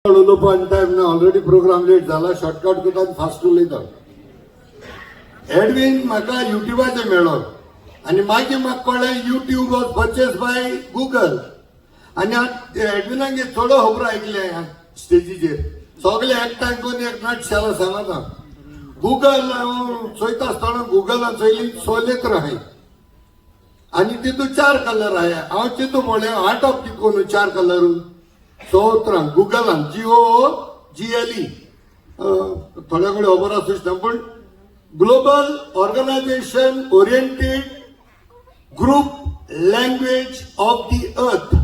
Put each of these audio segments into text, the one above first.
पण time already program late झाला. Shortcut करता फास्ट उलयता. एडविन म्हाका युट्यूबाचेर मेळ्ळो आनी मागीर म्हाका कळ्ळें YouTube was purchase by Google. आनी एडविनाक थोडो खबर आयकले स्टेजीचेर सगळे एकठांय करून एक नाटशाला सांगता. गुगल चोयता आसतना गुगलान चोयली 100 लेटर आहाय आनी तितू 4 कलर आहाय. हांव चिंतू म्हणलें आर्ट ऑफ कितको 4 कलर 100 गुगलान GOOGLE थोड्या कडेन खबर आसूं दिसता पण global organization oriented group language of the earth.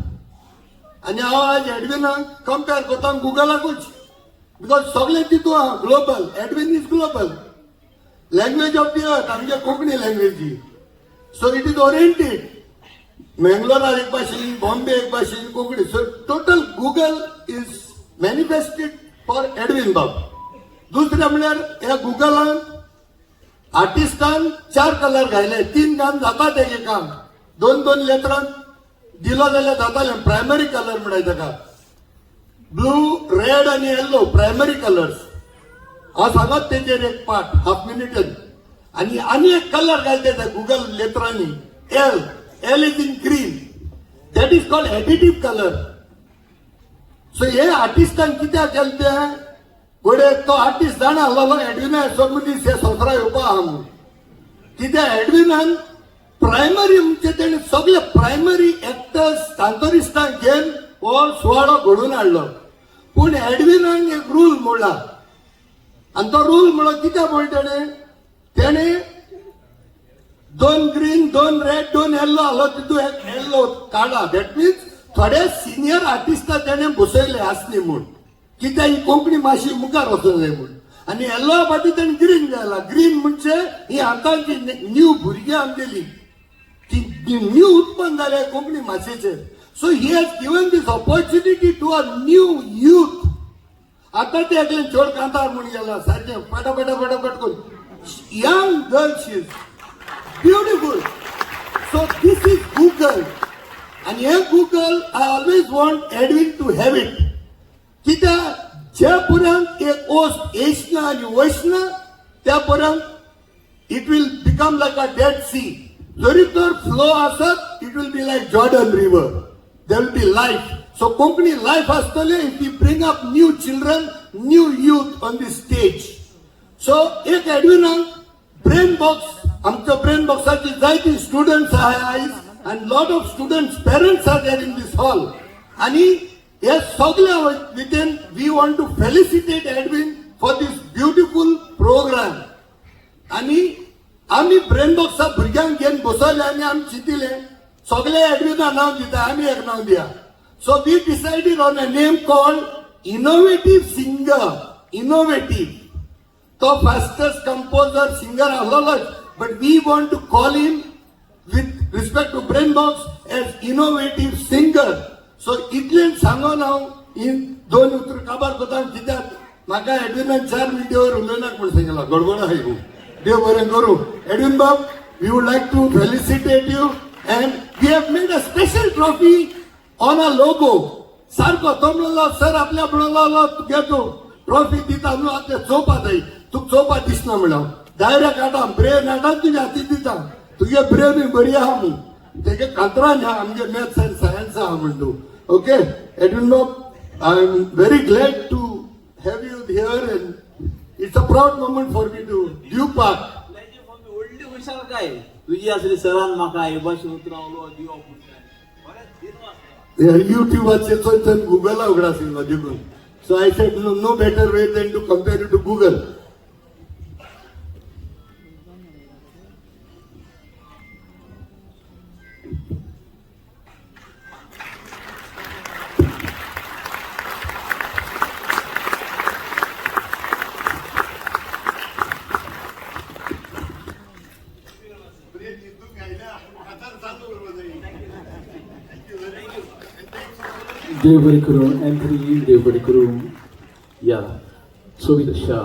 आनी हांव आज एडविनाक कंपेर करता गुगलाकूच बिकॉज सगळे तितू आहा global. Edwin is global language of the earth आमच्या कोंकणी लँग्वेजी. सो इट इज ओरिएंटेड मंगलोरार एक भाशेन बॉम्बे एक भाशेन Konkani. So total Google is manifested for Edwin बाब. दुसरें म्हणल्यार ह्या गुगलान आर्टिस्टान 4 कलर घायले. 3 काम जाता तेगे काम 2 लेटरान दिलो जाल्यार जातालें. प्रायमरी कलर म्हणटाय ताका ब्लू रेड आनी येल्लो प्रायमरी कलर्स. हांव सांगत तेजेर एक पार्ट हाफ मिनिटान. आनी एक कलर घालते त्या Google लेटरांनी L is in green. That is called additive color. So हे आर्टिस्टान कित्याक केलें तें फुडें तो आर्टिस्ट जाणा आसलो एडविना मनीस हे सतरा येवपा आहा म्हणून. कित्याक एडविनान प्रायमरी म्हणजे तेणें सगळे प्रायमरी एक्टर्स तांतोरिस्टांक घेवन हो सुवाळो घडोवन हाडलो. पूण एडविनान एक रूल मोडला आनी तो रूल म्हणलो कित्याक म्हणलो तेणें 2 ग्रीन 2 रेड 2 येल्लो आलो तितू एक येल्लो काडा. दॅट मीन्स थोडे सिनियर आर्टिस्टा तेणें बसयले आसली म्हूण कित्याक ही कोंकणी मातशी मुखार वचूंक जाय म्हूण. आनी येल्लो फाटी तेणें ग्रीन घाला. ग्रीन म्हणजे ही आतांची न्यू भुरगीं आमगेली ती न्यू उत्पन्न जाले कोंकणी भाशेचेर. So he has given this opportunity to a new youth. आतां ते एकले चोड कांतार म्हूण गेला सारकें पटापट करून young girls is beautiful. So this is Google and here Google I always want Edwin to have it. कित्या ज्या पर्यंत एक ओस्ट येशना आनी वचना त्या पर्यंत it will become like a dead sea. जरी तर फ्लो आसत it will be like Jordan river. There will be life. So Konkani life आसतले if we bring up new children, new youth on this stage. So एक एडविनाक brain box आमच्या brain बॉक्साची जायती students आहात and lot of students parents are there in this hall. आणि हे सगळे within we want to felicitate Edwin for this beautiful program. आणि आम्ही brain Buxa भुरग्यांक घेवन बसवले आनी आमी चिंतिले सगळे एडविना नांव दिता आमी एक नांव दिया. So we decided on a name called innovative singer. Innovative तो फास्टेस्ट कंपोजर सिंगर आसलोच but we want to call him with respect to brain box as innovative singer. So इतलें सांगून हांव इन 2 उतर काबार कोता कित्याक म्हाका एडविनान 4 मिनटांवर उलोवनाक म्हूण सांगला. गडबड आहाय गो. देव बरें करूं. एडविन बाब we would like to felicitate you and we have made a special trophy on a logo. सारको तो म्हणलो सर आपल्या म्हणलो तुगे तूं ट्रॉफी दिता न्हू आतां चोवपा जाय. तुका चोवपा दिसना म्हणलो डायरेक्ट आतां ब्रेन आतां तुज्या हातीक दिता. तुगे ब्रेन बरी आहा म्हूण तेगे कांतरान आहा आमगे मॅथ्स आनी सायन्स आहा म्हूण तूं. ओके एडविन बाब I am very glad to have you here and it's a proud moment for me to due part. व्हडली हुशार काय तुजी आसली सरान म्हाका हे भाशेन उतरावलो दिवप युट्यूबाचेर चोयतन गुगला उगडा आशिल्लो देखून. So I said no better way than to compare to Google. देव बरें करूं. एंट्री देव बरें करूं. या सोबीत आशा